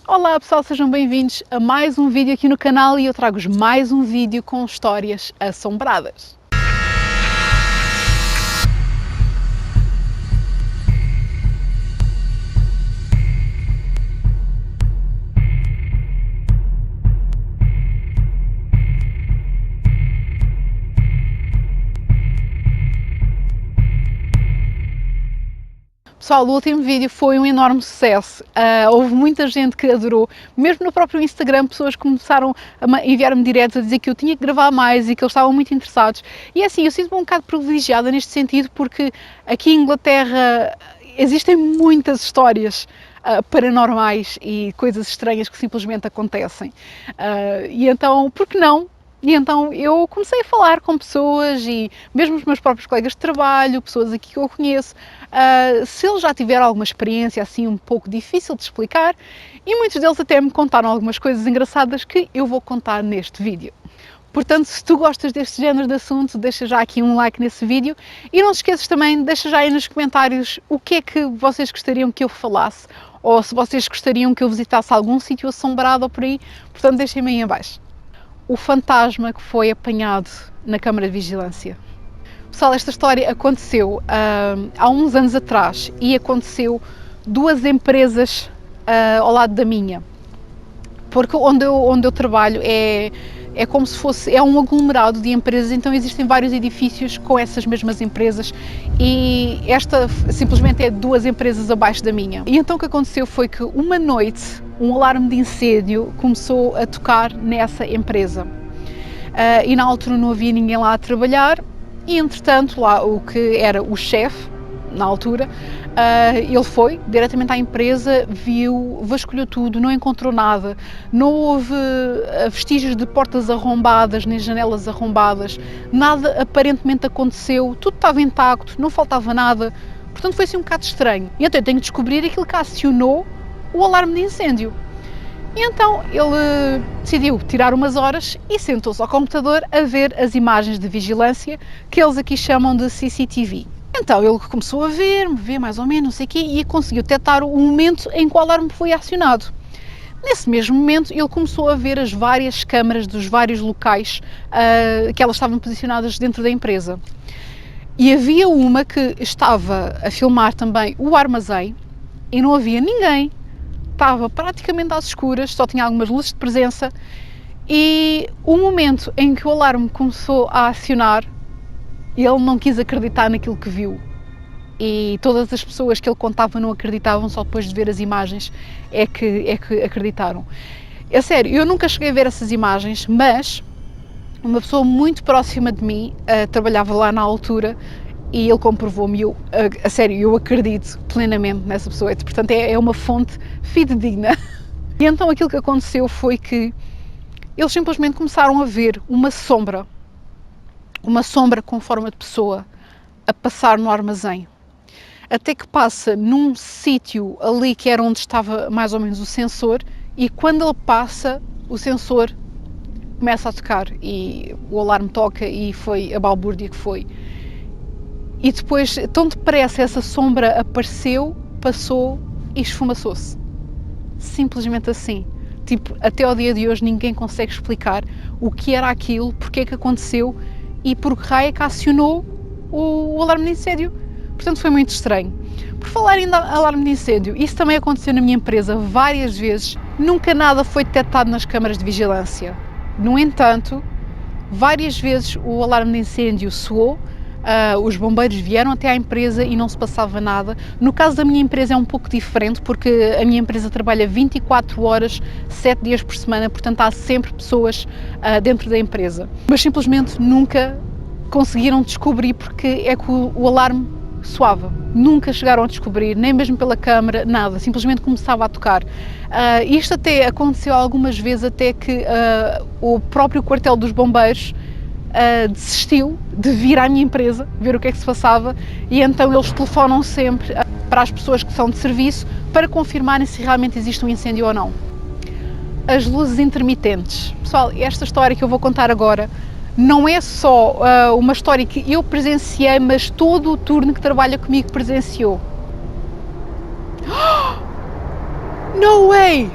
Olá pessoal, sejam bem-vindos a mais um vídeo aqui no canal e eu trago-vos mais um vídeo com histórias assombradas. Pessoal, o último vídeo foi um enorme sucesso, houve muita gente que adorou, mesmo no próprio Instagram pessoas começaram a enviar-me diretos a dizer que eu tinha que gravar mais e que eles estavam muito interessados. E assim, eu sinto-me um bocado privilegiada neste sentido porque aqui em Inglaterra existem muitas histórias paranormais e coisas estranhas que simplesmente acontecem. E então, por que não? E então eu comecei a falar com pessoas e mesmo os meus próprios colegas de trabalho, pessoas aqui que eu conheço, se eles já tiveram alguma experiência assim um pouco difícil de explicar, e muitos deles até me contaram algumas coisas engraçadas que eu vou contar neste vídeo. Portanto, se tu gostas deste género de assunto, deixa já aqui um like nesse vídeo e não te esqueças também, deixa já aí nos comentários o que é que vocês gostariam que eu falasse ou se vocês gostariam que eu visitasse algum sítio assombrado ou por aí, portanto deixem-me aí em baixo. O fantasma que foi apanhado na câmara de vigilância. Pessoal, esta história aconteceu há uns anos atrás e aconteceu duas empresas ao lado da minha, porque onde eu trabalho é como se fosse, é um aglomerado de empresas, então existem vários edifícios com essas mesmas empresas e esta simplesmente é duas empresas abaixo da minha. E então o que aconteceu foi que uma noite um alarme de incêndio começou a tocar nessa empresa e na altura não havia ninguém lá a trabalhar e entretanto lá o que era o chefe na altura, ele foi diretamente à empresa, viu, vasculhou tudo, não encontrou nada, não houve vestígios de portas arrombadas, nem janelas arrombadas, nada aparentemente aconteceu, tudo estava intacto, não faltava nada, portanto foi assim um bocado estranho. E então eu tenho que descobrir aquilo que acionou o alarme de incêndio. E então ele decidiu tirar umas horas e sentou-se ao computador a ver as imagens de vigilância, que eles aqui chamam de CCTV. Então ele começou a ver mais ou menos, não sei o quê, e conseguiu detectar o momento em que o alarme foi acionado. Nesse mesmo momento ele começou a ver as várias câmaras dos vários locais que elas estavam posicionadas dentro da empresa. E havia uma que estava a filmar também o armazém e não havia ninguém, estava praticamente às escuras, só tinha algumas luzes de presença e o momento em que o alarme começou a acionar, ele não quis acreditar naquilo que viu e todas as pessoas que ele contava não acreditavam, só depois de ver as imagens é que acreditaram. É sério, eu nunca cheguei a ver essas imagens, mas uma pessoa muito próxima de mim trabalhava lá na altura e ele comprovou-me, a sério, eu acredito plenamente nessa pessoa, portanto é uma fonte fidedigna. E então aquilo que aconteceu foi que eles simplesmente começaram a ver uma sombra com forma de pessoa a passar no armazém, até que passa num sítio ali que era onde estava mais ou menos o sensor e quando ele passa o sensor começa a tocar e o alarme toca e foi a balbúrdia que foi. E depois, tão depressa essa sombra apareceu, passou e esfumaçou-se. Simplesmente assim. Tipo, até ao dia de hoje ninguém consegue explicar o que era aquilo, porque é que aconteceu e por que raio é que acionou o alarme de incêndio. Portanto, foi muito estranho. Por falar em alarme de incêndio, isso também aconteceu na minha empresa várias vezes. Nunca nada foi detectado nas câmaras de vigilância. No entanto, várias vezes o alarme de incêndio soou, os bombeiros vieram até à empresa e não se passava nada. No caso da minha empresa é um pouco diferente, porque a minha empresa trabalha 24 horas, 7 dias por semana, portanto há sempre pessoas dentro da empresa. Mas simplesmente nunca conseguiram descobrir porque é que o alarme soava. Nunca chegaram a descobrir, nem mesmo pela câmara, nada, simplesmente começava a tocar. Isto até aconteceu algumas vezes, até que o próprio quartel dos bombeiros desistiu de vir à minha empresa ver o que é que se passava e então eles telefonam sempre para as pessoas que são de serviço para confirmarem se realmente existe um incêndio ou não. As luzes intermitentes. Pessoal, esta história que eu vou contar agora não é só uma história que eu presenciei, mas todo o turno que trabalha comigo presenciou. No way!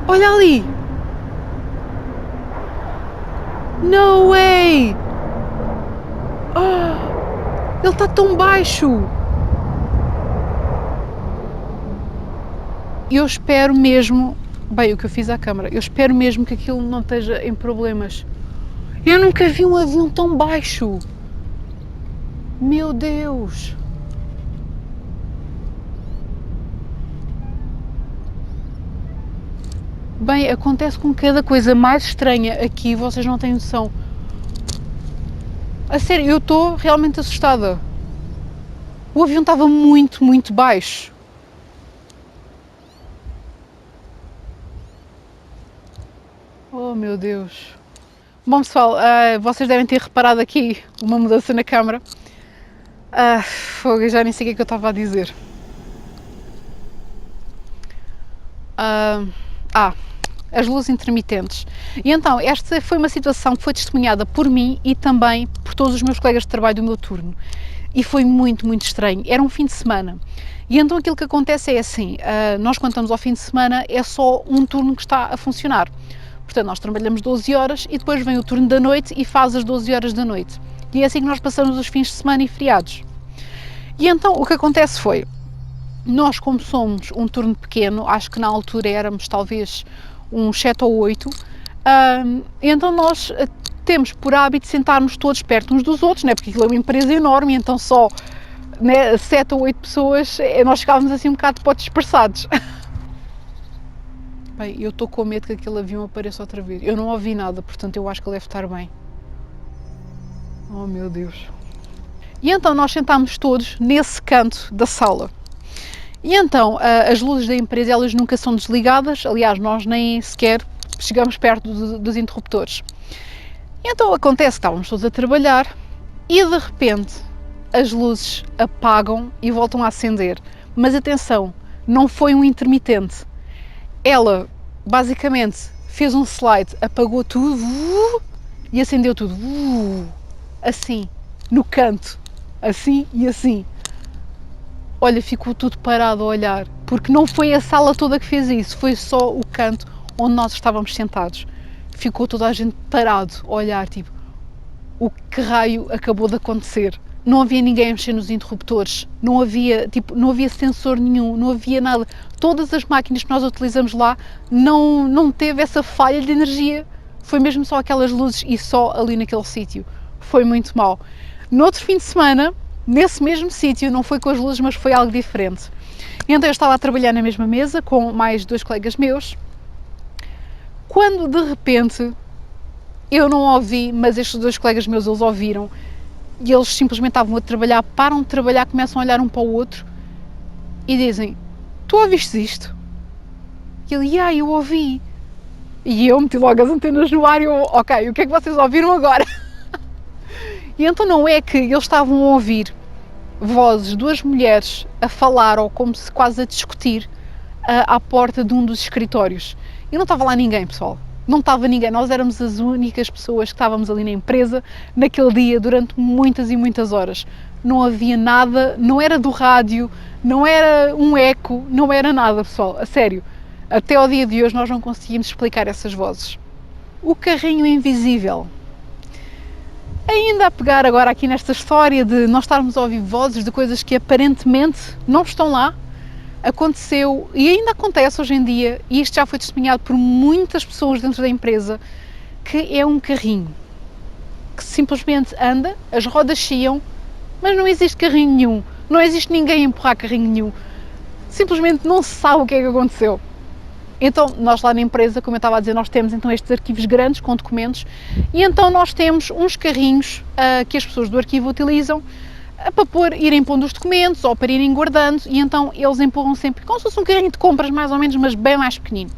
Olha ali! No way! Oh, ele está tão baixo! Eu espero mesmo... Bem, o que eu fiz à câmara. Eu espero mesmo que aquilo não esteja em problemas. Eu nunca vi um avião tão baixo! Meu Deus! Bem, acontece com cada coisa mais estranha aqui, vocês não têm noção. A sério, eu estou realmente assustada. O avião estava muito, muito baixo. Oh meu Deus. Bom pessoal, vocês devem ter reparado aqui uma mudança na câmara. Fogo, já nem sei o que é que eu estava a dizer. As luzes intermitentes. E então, esta foi uma situação que foi testemunhada por mim e também por todos os meus colegas de trabalho do meu turno. E foi muito, muito estranho. Era um fim de semana. E então aquilo que acontece é assim, nós quando estamos ao fim de semana é só um turno que está a funcionar. Portanto, nós trabalhamos 12 horas e depois vem o turno da noite e faz as 12 horas da noite. E é assim que nós passamos os fins de semana e feriados. E então o que acontece foi, nós como somos um turno pequeno, acho que na altura éramos talvez uns 7 ou 8, então nós temos por hábito sentarmos todos perto uns dos outros, né? Porque aquilo é uma empresa enorme, então só, né, 7 ou 8 pessoas, nós ficávamos assim um bocado dispersados. Bem, eu estou com medo que aquele avião apareça outra vez. Eu não ouvi nada, portanto eu acho que ele deve estar bem. Oh meu Deus. E então nós sentámos todos nesse canto da sala. E então as luzes da empresa elas nunca são desligadas, aliás nós nem sequer chegamos perto dos interruptores. E então acontece que estávamos todos a trabalhar e de repente as luzes apagam e voltam a acender. Mas atenção, não foi um intermitente. Ela basicamente fez um slide, apagou tudo e acendeu tudo. Assim, no canto, assim e assim. Olha, ficou tudo parado a olhar, porque não foi a sala toda que fez isso, foi só o canto onde nós estávamos sentados. Ficou toda a gente parado a olhar, tipo, o que raio acabou de acontecer? Não havia ninguém a mexer nos interruptores, não havia sensor nenhum, não havia nada. Todas as máquinas que nós utilizamos lá não teve essa falha de energia. Foi mesmo só aquelas luzes e só ali naquele sítio. Foi muito mau. No outro fim de semana, nesse mesmo sítio, não foi com as luzes, mas foi algo diferente. Então eu estava a trabalhar na mesma mesa com mais 2 colegas meus, quando de repente eu não ouvi, mas estes 2 colegas meus eles ouviram e eles simplesmente estavam a trabalhar, param de trabalhar, começam a olhar um para o outro e dizem: tu ouviste isto? E ele: eu ouvi. E eu meti logo as antenas no ar e eu: ok, o que é que vocês ouviram agora? E então não é que eles estavam a ouvir vozes de 2 mulheres a falar ou como se quase a discutir à porta de um dos escritórios. E não estava lá ninguém, pessoal. Não estava ninguém. Nós éramos as únicas pessoas que estávamos ali na empresa naquele dia durante muitas e muitas horas. Não havia nada, não era do rádio, não era um eco, não era nada, pessoal. A sério. Até ao dia de hoje nós não conseguimos explicar essas vozes. O carrinho invisível. Ainda a pegar agora aqui nesta história de nós estarmos a ouvir vozes de coisas que aparentemente não estão lá, aconteceu e ainda acontece hoje em dia, e isto já foi testemunhado por muitas pessoas dentro da empresa, que é um carrinho que simplesmente anda, as rodas chiam, mas não existe carrinho nenhum, não existe ninguém a empurrar carrinho nenhum, simplesmente não se sabe o que é que aconteceu. Então, nós lá na empresa, como eu estava a dizer, nós temos então estes arquivos grandes com documentos e então nós temos uns carrinhos que as pessoas do arquivo utilizam para irem pondo os documentos ou para irem guardando e então eles empurram sempre como se fosse um carrinho de compras mais ou menos, mas bem mais pequenino.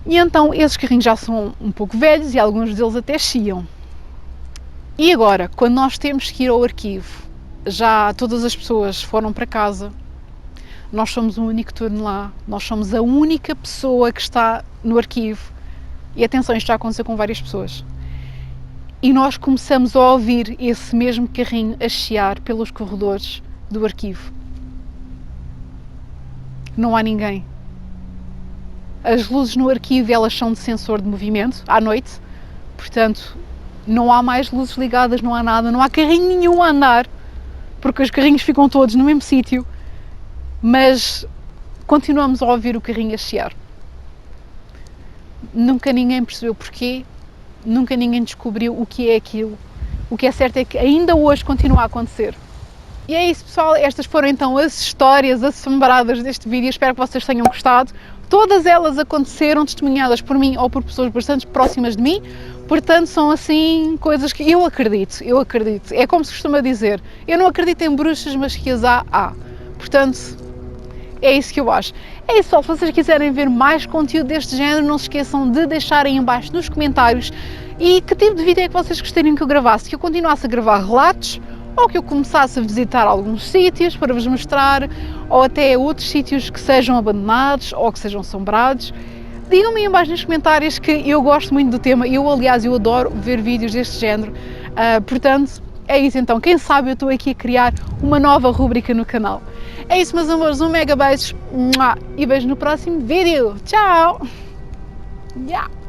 E então esses carrinhos já são um pouco velhos e alguns deles até chiam. E agora, quando nós temos que ir ao arquivo, já todas as pessoas foram para casa, nós somos o único turno lá, nós somos a única pessoa que está no arquivo e atenção, isto já aconteceu com várias pessoas. E nós começamos a ouvir esse mesmo carrinho a chiar pelos corredores do arquivo. Não há ninguém. As luzes no arquivo, elas são de sensor de movimento à noite, portanto não há mais luzes ligadas, não há nada, não há carrinho nenhum a andar, porque os carrinhos ficam todos no mesmo sítio, mas continuamos a ouvir o carrinho a chiar. Nunca ninguém percebeu porquê, nunca ninguém descobriu o que é aquilo. O que é certo é que ainda hoje continua a acontecer. E é isso, pessoal, estas foram então as histórias assombradas deste vídeo, espero que vocês tenham gostado. Todas elas aconteceram testemunhadas por mim ou por pessoas bastante próximas de mim, portanto são assim coisas que eu acredito. É como se costuma dizer, eu não acredito em bruxas, mas que as há. Portanto, é isso que eu acho. É isso, pessoal, se vocês quiserem ver mais conteúdo deste género, não se esqueçam de deixarem em baixo nos comentários e que tipo de vídeo é que vocês gostariam que eu gravasse, que eu continuasse a gravar relatos, ou que eu começasse a visitar alguns sítios para vos mostrar, ou até outros sítios que sejam abandonados ou que sejam assombrados. Digam-me em baixo nos comentários, que eu gosto muito do tema, aliás, eu adoro ver vídeos deste género, portanto, é isso então, quem sabe eu estou aqui a criar uma nova rúbrica no canal. É isso, meus amores, um mega beijo e vejo no próximo vídeo. Tchau! Yeah.